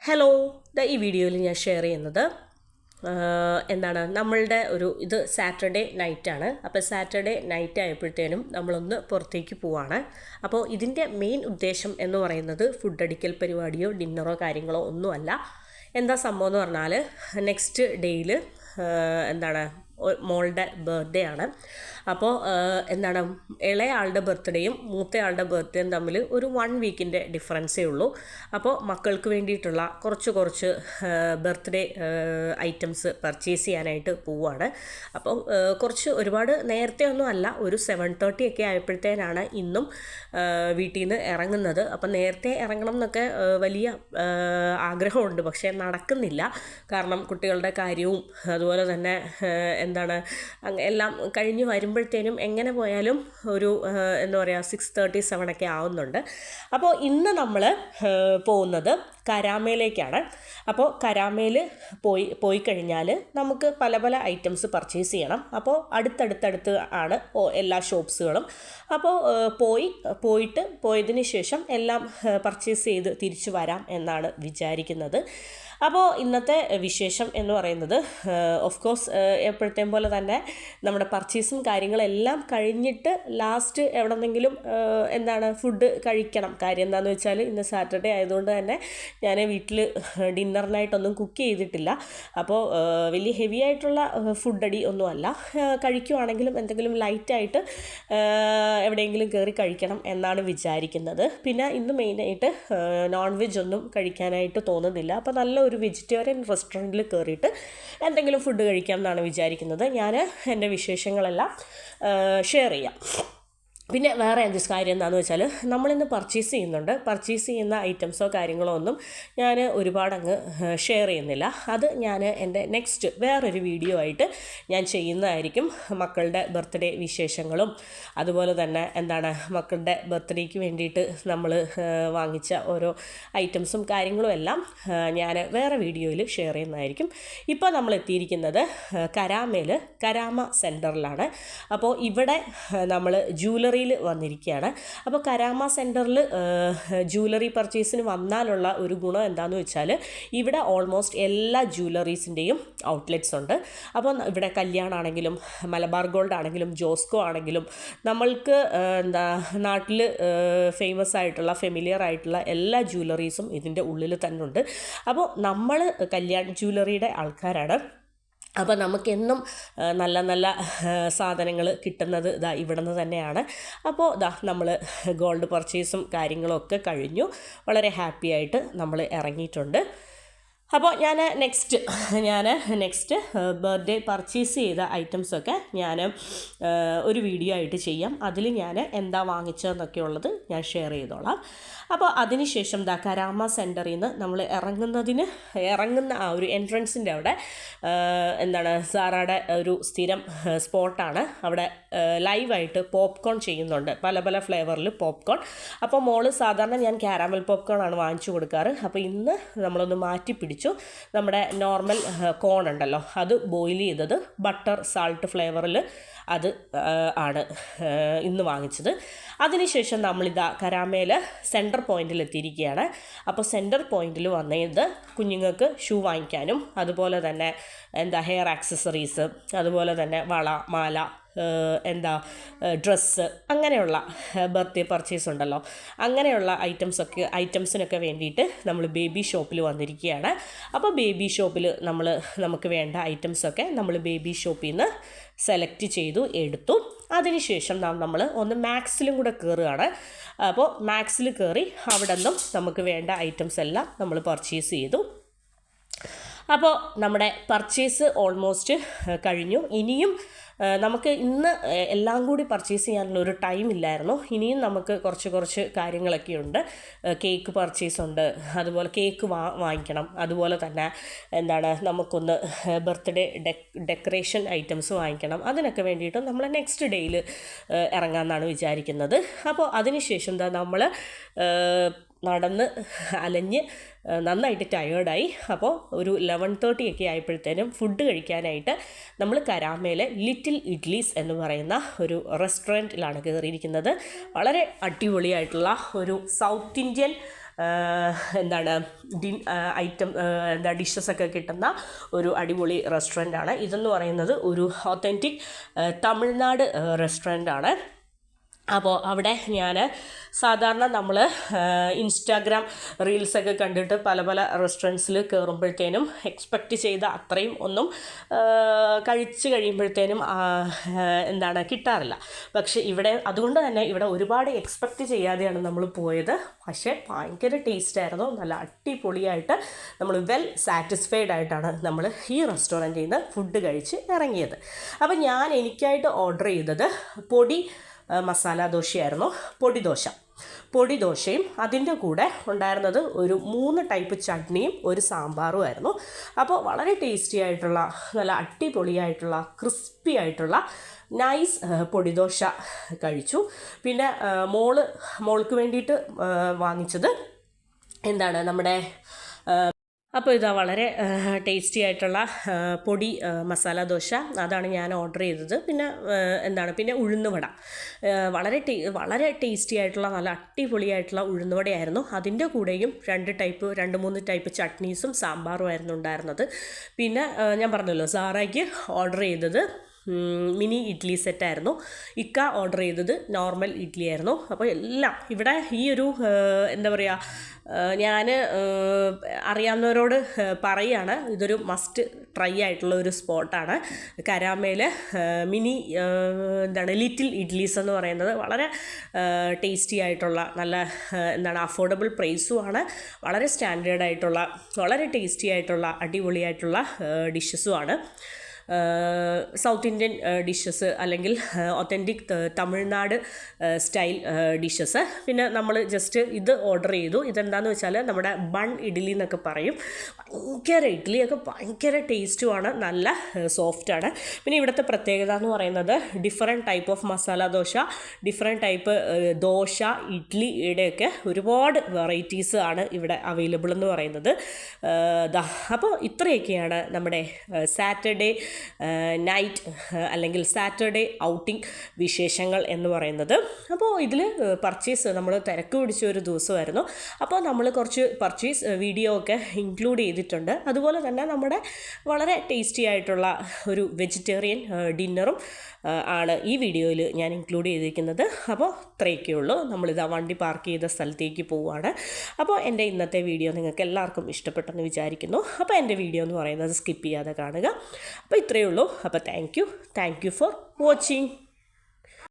Hello, ഈ വീഡിയോയിൽ ഞാൻ ഷെയർ ചെയ്യുന്നത് നമ്മളുടെ ഇത് സാറ്റർഡേ നൈറ്റാണ്. അപ്പോൾ സാറ്റർഡേ നൈറ്റ് ആയപ്പോഴത്തേനും നമ്മളൊന്ന് പുറത്തേക്ക് പോവാണ്. അപ്പോൾ ഇതിൻ്റെ മെയിൻ ഉദ്ദേശം എന്ന് പറയുന്നത് ഫുഡ് അടിക്കൽ പരിപാടിയോ ഡിന്നറോ കാര്യങ്ങളോ ഒന്നുമല്ല. എന്താ സംഭവം എന്ന് പറഞ്ഞാൽ നെക്സ്റ്റ് ഡേയിൽ മോളുടെ ബർത്ത്ഡേ ആണ്. അപ്പോൾ ഇളയ ആളുടെ ബർത്ത്ഡേയും മൂത്തയാളുടെ ബർത്ത്ഡേയും തമ്മിൽ ഒരു 1 വീക്കിൻ്റെ ഡിഫറൻസേ ഉള്ളൂ. അപ്പോൾ മക്കൾക്ക് വേണ്ടിയിട്ടുള്ള കുറച്ച് ബർത്ത്ഡേ ഐറ്റംസ് പർച്ചേസ് ചെയ്യാനായിട്ട് പോവുകയാണ്. അപ്പോൾ ഒരുപാട് നേരത്തെ ഒന്നും അല്ല, ഒരു 7:30 ഒക്കെ ആയപ്പോഴത്തേനാണ് ഇന്നും വീട്ടിൽ നിന്ന് ഇറങ്ങുന്നത്. അപ്പം നേരത്തെ ഇറങ്ങണം എന്നൊക്കെ വലിയ ആഗ്രഹമുണ്ട്, പക്ഷേ നടക്കുന്നില്ല. കാരണം കുട്ടികളുടെ കാര്യവും അതുപോലെ തന്നെ എല്ലാം കഴിഞ്ഞ് വരുമ്പോഴത്തേനും എങ്ങനെ പോയാലും ഒരു 6:30, 7 ഒക്കെ ആവുന്നുണ്ട്. അപ്പോൾ ഇന്ന് നമ്മൾ പോകുന്നത് കരാമയിലേക്കാണ്. അപ്പോൾ കരാമയിൽ പോയി കഴിഞ്ഞാൽ നമുക്ക് പല പല ഐറ്റംസ് പർച്ചേസ് ചെയ്യണം. അപ്പോൾ അടുത്തടുത്ത് ആണ് എല്ലാ ഷോപ്സുകളും. അപ്പോൾ പോയതിന് ശേഷം എല്ലാം പർച്ചേസ് ചെയ്ത് തിരിച്ചു വരാം എന്നാണ് വിചാരിക്കുന്നത്. അപ്പോൾ ഇന്നത്തെ വിശേഷം എന്ന് പറയുന്നത് ഓഫ് കോഴ്സ് എപ്പോഴത്തെയും പോലെ തന്നെ നമ്മുടെ പർച്ചേസും കാര്യങ്ങളെല്ലാം കഴിഞ്ഞിട്ട് ലാസ്റ്റ് എവിടെന്നെങ്കിലും ഫുഡ് കഴിക്കണം. കാര്യം എന്താണെന്ന് വെച്ചാൽ ഇന്ന് സാറ്റർഡേ ആയതുകൊണ്ട് തന്നെ ഞാൻ വീട്ടിൽ ഡിന്നറിനായിട്ടൊന്നും കുക്ക് ചെയ്തിട്ടില്ല. അപ്പോൾ വലിയ ഹെവി ആയിട്ടുള്ള ഫുഡ് അടി ഒന്നുമല്ല. കഴിക്കുവാണെങ്കിലും എന്തെങ്കിലും ലൈറ്റായിട്ട് എവിടെയെങ്കിലും കയറി കഴിക്കണം എന്നാണ് വിചാരിക്കുന്നത്. പിന്നെ ഇന്ന് മെയിനായിട്ട് നോൺ വെജ് ഒന്നും കഴിക്കാനായിട്ട് തോന്നുന്നില്ല. അപ്പോൾ നല്ല ഒരു വെജിറ്റേറിയൻ റെസ്റ്റോറൻറ്റിൽ കയറിയിട്ട് എന്തെങ്കിലും ഫുഡ് കഴിക്കാം എന്നാണ് വിചാരിക്കുന്നത്. ഞാൻ എൻ്റെ വിശേഷങ്ങളെല്ലാം ഷെയർ ചെയ്യാം. പിന്നെ വേറെ കാര്യം എന്താണെന്ന് വെച്ചാൽ നമ്മളിന്ന് പർച്ചേസ് ചെയ്യുന്ന ഐറ്റംസോ കാര്യങ്ങളോ ഒന്നും ഞാൻ ഒരുപാട് അങ്ങ് ഷെയർ ചെയ്യുന്നില്ല. അത് ഞാൻ എൻ്റെ നെക്സ്റ്റ് വേറൊരു വീഡിയോ ആയിട്ട് ഞാൻ ചെയ്യുന്നതായിരിക്കും. മക്കളുടെ ബർത്ത്ഡേ വിശേഷങ്ങളും അതുപോലെ തന്നെ മക്കളുടെ ബർത്ത്ഡേക്ക് വേണ്ടിയിട്ട് നമ്മൾ വാങ്ങിച്ച ഓരോ ഐറ്റംസും കാര്യങ്ങളും എല്ലാം ഞാൻ വേറെ വീഡിയോയിൽ ഷെയർ ചെയ്യുന്നതായിരിക്കും. ഇപ്പോൾ നമ്മൾ എത്തിയിരിക്കുന്നത് കരാമ സെൻറ്ററിലാണ്. അപ്പോൾ ഇവിടെ നമ്മൾ ജ്വല്ലറി വന്നിരിക്കുകയാണ്. അപ്പോൾ കരാമ സെൻറ്ററിൽ ജ്വല്ലറി പർച്ചേസിന് വന്നാലുള്ള ഒരു ഗുണം എന്താണെന്ന് വെച്ചാൽ ഇവിടെ ഓൾമോസ്റ്റ് എല്ലാ ജ്വല്ലറീസിൻ്റെയും ഔട്ട്ലെറ്റ്സ് ഉണ്ട്. അപ്പോൾ ഇവിടെ കല്യാണാണെങ്കിലും മലബാർ ഗോൾഡ് ആണെങ്കിലും ജോസ്കോ ആണെങ്കിലും നമ്മൾക്ക് നാട്ടിൽ ഫേമസ് ആയിട്ടുള്ള ഫെമിലിയർ ആയിട്ടുള്ള എല്ലാ ജ്വല്ലറീസും ഇതിൻ്റെ ഉള്ളിൽ തന്നെ ഉണ്ട്. അപ്പോൾ നമ്മൾ കല്യാൺ ജ്വല്ലറിയുടെ ആൾക്കാരാണ്. അപ്പോൾ നമുക്കെന്നും നല്ല സാധനങ്ങൾ കിട്ടുന്നത് ഇവിടെ നിന്ന് തന്നെയാണ്. അപ്പോൾ നമ്മൾ ഗോൾഡ് പർച്ചേസും കാര്യങ്ങളൊക്കെ കഴിഞ്ഞു. വളരെ ഹാപ്പി ആയിട്ട് നമ്മൾ ഇറങ്ങിയിട്ടുണ്ട്. അപ്പോൾ ഞാൻ നെക്സ്റ്റ് ബർത്ത്ഡേ പർച്ചേസ് ചെയ്ത ഐറ്റംസൊക്കെ ഞാൻ ഒരു വീഡിയോ ആയിട്ട് ചെയ്യാം. അതിൽ ഞാൻ എന്താ വാങ്ങിച്ചതെന്നൊക്കെ ഉള്ളത് ഞാൻ ഷെയർ ചെയ്തോളാം. അപ്പോൾ അതിനുശേഷം കരാമ സെൻറ്ററിൽ നിന്ന് നമ്മൾ ഇറങ്ങുന്ന ആ ഒരു എൻട്രൻസിൻ്റെ അവിടെ സാറയുടെ ഒരു സ്ഥിരം സ്പോട്ടാണ്. അവിടെ ലൈവായിട്ട് പോപ്കോൺ ചെയ്യുന്നുണ്ട്, പല പല ഫ്ലേവറിൽ പോപ്കോൺ. അപ്പോൾ മോള് സാധാരണ ഞാൻ കാരാമൽ പോപ്കോൺ ആണ് വാങ്ങിച്ചു കൊടുക്കാറ്. അപ്പോൾ ഇന്ന് നമ്മളൊന്ന് മാറ്റി പിടിച്ചു. നമ്മുടെ നോർമൽ കോൺ ഉണ്ടല്ലോ, അത് ബോയിൽ ചെയ്തത് ബട്ടർ സാൾട്ട് ഫ്ലേവറിൽ അത് ആണ് ഇന്ന് വാങ്ങിച്ചത്. അതിനുശേഷം നമ്മളിതാ കരാമയിൽ സെൻറ്റർ പോയിൻറ്റിൽ എത്തിയിരിക്കുകയാണ്. അപ്പോൾ സെൻറ്റർ പോയിൻറ്റിൽ വന്നത് കുഞ്ഞുങ്ങൾക്ക് ഷൂ വാങ്ങിക്കാനും അതുപോലെ തന്നെ ഹെയർ ആക്സസറീസ്, അതുപോലെ തന്നെ വള, മാല, ഡ്രസ്സ്, അങ്ങനെയുള്ള ബർത്ത്ഡേ പർച്ചേസ് ഉണ്ടല്ലോ, അങ്ങനെയുള്ള ഐറ്റംസിനൊക്കെ വേണ്ടിയിട്ട് നമ്മൾ ബേബി ഷോപ്പിൽ വന്നിരിക്കുകയാണ്. അപ്പോൾ ബേബി ഷോപ്പിൽ നമുക്ക് വേണ്ട ഐറ്റംസൊക്കെ നമ്മൾ ബേബി ഷോപ്പിൽ നിന്ന് സെലക്ട് ചെയ്തു എടുത്തു. അതിനുശേഷം നമ്മൾ ഒന്ന് മാക്സിലും കൂടെ കയറുകയാണ്. അപ്പോൾ മാക്സിൽ കയറി അവിടെ നിന്നും നമുക്ക് വേണ്ട ഐറ്റംസ് എല്ലാം നമ്മൾ പർച്ചേസ് ചെയ്തു. അപ്പോൾ നമ്മുടെ പർച്ചേസ് ഓൾമോസ്റ്റ് കഴിഞ്ഞു. ഇനിയും നമുക്ക് ഇന്ന് എല്ലാം കൂടി പർച്ചേസ് ചെയ്യാനുള്ള ഒരു ടൈം ഇല്ലായിരുന്നു. ഇനിയും നമുക്ക് കുറച്ച് കാര്യങ്ങളൊക്കെ ഉണ്ട്. കേക്ക് പർച്ചേസ് ഉണ്ട്, അതുപോലെ കേക്ക് വാങ്ങിക്കണം. അതുപോലെ തന്നെ നമുക്കൊന്ന് ബർത്ത്ഡേ ഡെക്കറേഷൻ ഐറ്റംസ് വാങ്ങിക്കണം. അതിനൊക്കെ വേണ്ടിയിട്ട് നമ്മൾ നെക്സ്റ്റ് ഡേയിൽ ഇറങ്ങാമെന്നാണ് വിചാരിക്കുന്നത്. അപ്പോൾ അതിനുശേഷം നമ്മൾ നടന്ന് അലഞ്ഞ് നന്നായിട്ട് ടയേർഡായി. അപ്പോൾ ഒരു 11:30 ഒക്കെ ആയപ്പോഴത്തേനും ഫുഡ് കഴിക്കാനായിട്ട് നമ്മൾ കരാമയിലെ ലിറ്റിൽ ഇഡ്ലീസ് എന്ന് പറയുന്ന ഒരു റെസ്റ്റോറൻറ്റിലാണ് കയറിയിരിക്കുന്നത്. വളരെ അടിപൊളിയായിട്ടുള്ള ഒരു സൗത്ത് ഇന്ത്യൻ എന്താണ് ഡിഷസൊക്കെ കിട്ടുന്ന ഒരു അടിപൊളി റെസ്റ്റോറൻ്റാണ്. ഇതെന്ന് പറയുന്നത് ഒരു ഒത്തൻറ്റിക് തമിഴ്നാട് റെസ്റ്റോറൻ്റാണ്. അപ്പോൾ അവിടെ ഞാൻ സാധാരണ നമ്മൾ ഇൻസ്റ്റാഗ്രാം റീൽസൊക്കെ കണ്ടിട്ട് പല പല റെസ്റ്റോറൻറ്റ്സിൽ കയറുമ്പോഴത്തേനും എക്സ്പെക്റ്റ് ചെയ്ത അത്രയും ഒന്നും കഴിച്ച് കഴിയുമ്പോഴത്തേനും കിട്ടാറില്ല. പക്ഷേ ഇവിടെ അതുകൊണ്ട് തന്നെ ഇവിടെ ഒരുപാട് എക്സ്പെക്റ്റ് ചെയ്യാതെയാണ് നമ്മൾ പോയത്. പക്ഷേ ഭയങ്കര ടേസ്റ്റായിരുന്നു. നല്ല അടിപൊളിയായിട്ട് നമ്മൾ വെൽ സാറ്റിസ്ഫൈഡ് ആയിട്ടാണ് നമ്മൾ ഈ റെസ്റ്റോറൻറ്റിൽ നിന്ന് ഫുഡ് കഴിച്ച് ഇറങ്ങിയത്. അപ്പോൾ എനിക്കായിട്ട് ഓർഡർ ചെയ്തത് പൊടി മസാല ദോശയായിരുന്നു. പൊടി ദോശയും അതിൻ്റെ കൂടെ ഉണ്ടായിരുന്നത് ഒരു 3 ടൈപ്പ് ചട്നിയും ഒരു സാമ്പാറും ആയിരുന്നു. അപ്പോൾ വളരെ ടേസ്റ്റി ആയിട്ടുള്ള നല്ല അടിപൊളിയായിട്ടുള്ള ക്രിസ്പി ആയിട്ടുള്ള നൈസ് പൊടിദോശ കഴിച്ചു. പിന്നെ മോൾക്ക് വേണ്ടിയിട്ട് വാങ്ങിച്ചത് നമ്മുടെ അപ്പോൾ ഇതാ വളരെ ടേസ്റ്റി ആയിട്ടുള്ള പൊടി മസാല ദോശ, അതാണ് ഞാൻ ഓർഡർ ചെയ്തത്. പിന്നെ പിന്നെ ഉഴുന്നുവട, വളരെ ടേസ്റ്റി ആയിട്ടുള്ള നല്ല അടിപൊളിയായിട്ടുള്ള ഉഴുന്നുവടയായിരുന്നു. അതിൻ്റെ കൂടെയും 2-3 ടൈപ്പ് ചട്നീസും സാമ്പാറും ആയിരുന്നു ഉണ്ടായിരുന്നത്. പിന്നെ ഞാൻ പറഞ്ഞല്ലോ സാറയ്ക്ക് ഓർഡർ ചെയ്തത് മിനി ഇഡ്ഡലി സെറ്റായിരുന്നു. ഇക്ക ഓർഡർ ചെയ്തത് നോർമൽ ഇഡ്ഡലി ആയിരുന്നു. അപ്പോൾ എല്ലാം ഇവിടെ ഈ ഒരു ഞാൻ അറിയാവുന്നവരോട് പറയുകയാണ്, ഇതൊരു മസ്റ്റ് ട്രൈ ആയിട്ടുള്ള ഒരു സ്പോട്ടാണ്. കരാമേൽ മിനി ലിറ്റിൽ ഇഡ്ഡലീസ് എന്ന് പറയുന്നത് വളരെ ടേസ്റ്റി ആയിട്ടുള്ള നല്ല അഫോർഡബിൾ പ്രൈസുമാണ്. വളരെ സ്റ്റാൻഡേർഡ് ആയിട്ടുള്ള വളരെ ടേസ്റ്റി ആയിട്ടുള്ള അടിപൊളിയായിട്ടുള്ള ഡിഷസുമാണ്. സൗത്ത് ഇന്ത്യൻ ഡിഷസ് അല്ലെങ്കിൽ ഒത്തൻറ്റിക് തമിഴ്നാട് സ്റ്റൈൽ ഡിഷസ്. പിന്നെ നമ്മൾ ജസ്റ്റ് ഇത് ഓർഡർ ചെയ്തു. ഇതെന്താണെന്ന് വെച്ചാൽ നമ്മുടെ ബൺ ഇഡ്ഡലി എന്നൊക്കെ പറയും. ഇഡ്ഡലിയൊക്കെ ഭയങ്കര ടേസ്റ്റുമാണ്, നല്ല സോഫ്റ്റാണ്. പിന്നെ ഇവിടുത്തെ പ്രത്യേകത എന്ന് പറയുന്നത് different type of masala dosa, different type dosa, ഇഡ്ഡലിയുടെയൊക്കെ ഒരുപാട് വെറൈറ്റീസ് ആണ് ഇവിടെ അവൈലബിൾ എന്ന് പറയുന്നത്. അപ്പോൾ ഇത്രയൊക്കെയാണ് നമ്മുടെ സാറ്റർഡേ നൈറ്റ് അല്ലെങ്കിൽ സാറ്റർഡേ ഔട്ടിംഗ് വിശേഷങ്ങൾ എന്ന് പറയുന്നത്. അപ്പോൾ ഇതിൽ പർച്ചേസ് നമ്മൾ തിരക്ക് പിടിച്ച ഒരു ദിവസമായിരുന്നു. അപ്പോൾ നമ്മൾ കുറച്ച് പർച്ചേസ് വീഡിയോ ഒക്കെ ഇൻക്ലൂഡ് ചെയ്തിട്ടുണ്ട്. അതുപോലെ തന്നെ നമ്മുടെ വളരെ ടേസ്റ്റി ആയിട്ടുള്ള ഒരു വെജിറ്റേറിയൻ ഡിന്നറും ആണ് ഈ വീഡിയോയിൽ ഞാൻ ഇൻക്ലൂഡ് ചെയ്തിരിക്കുന്നത്. അപ്പോൾ ഇത്രയൊക്കെ ഉള്ളൂ. നമ്മളിതാ വണ്ടി പാർക്ക് ചെയ്ത സ്ഥലത്തേക്ക് പോവുകയാണ്. അപ്പോൾ എൻ്റെ ഇന്നത്തെ വീഡിയോ നിങ്ങൾക്ക് എല്ലാവർക്കും ഇഷ്ടപ്പെട്ടെന്ന് വിചാരിക്കുന്നു. അപ്പോൾ എൻ്റെ വീഡിയോ എന്ന് പറയുന്നത് സ്കിപ്പ് ചെയ്യാതെ കാണുക. അപ്പോൾ ഇത്രയേ ഉള്ളൂ. അപ്പോൾ താങ്ക് യു ഫോർ വാച്ചിങ്.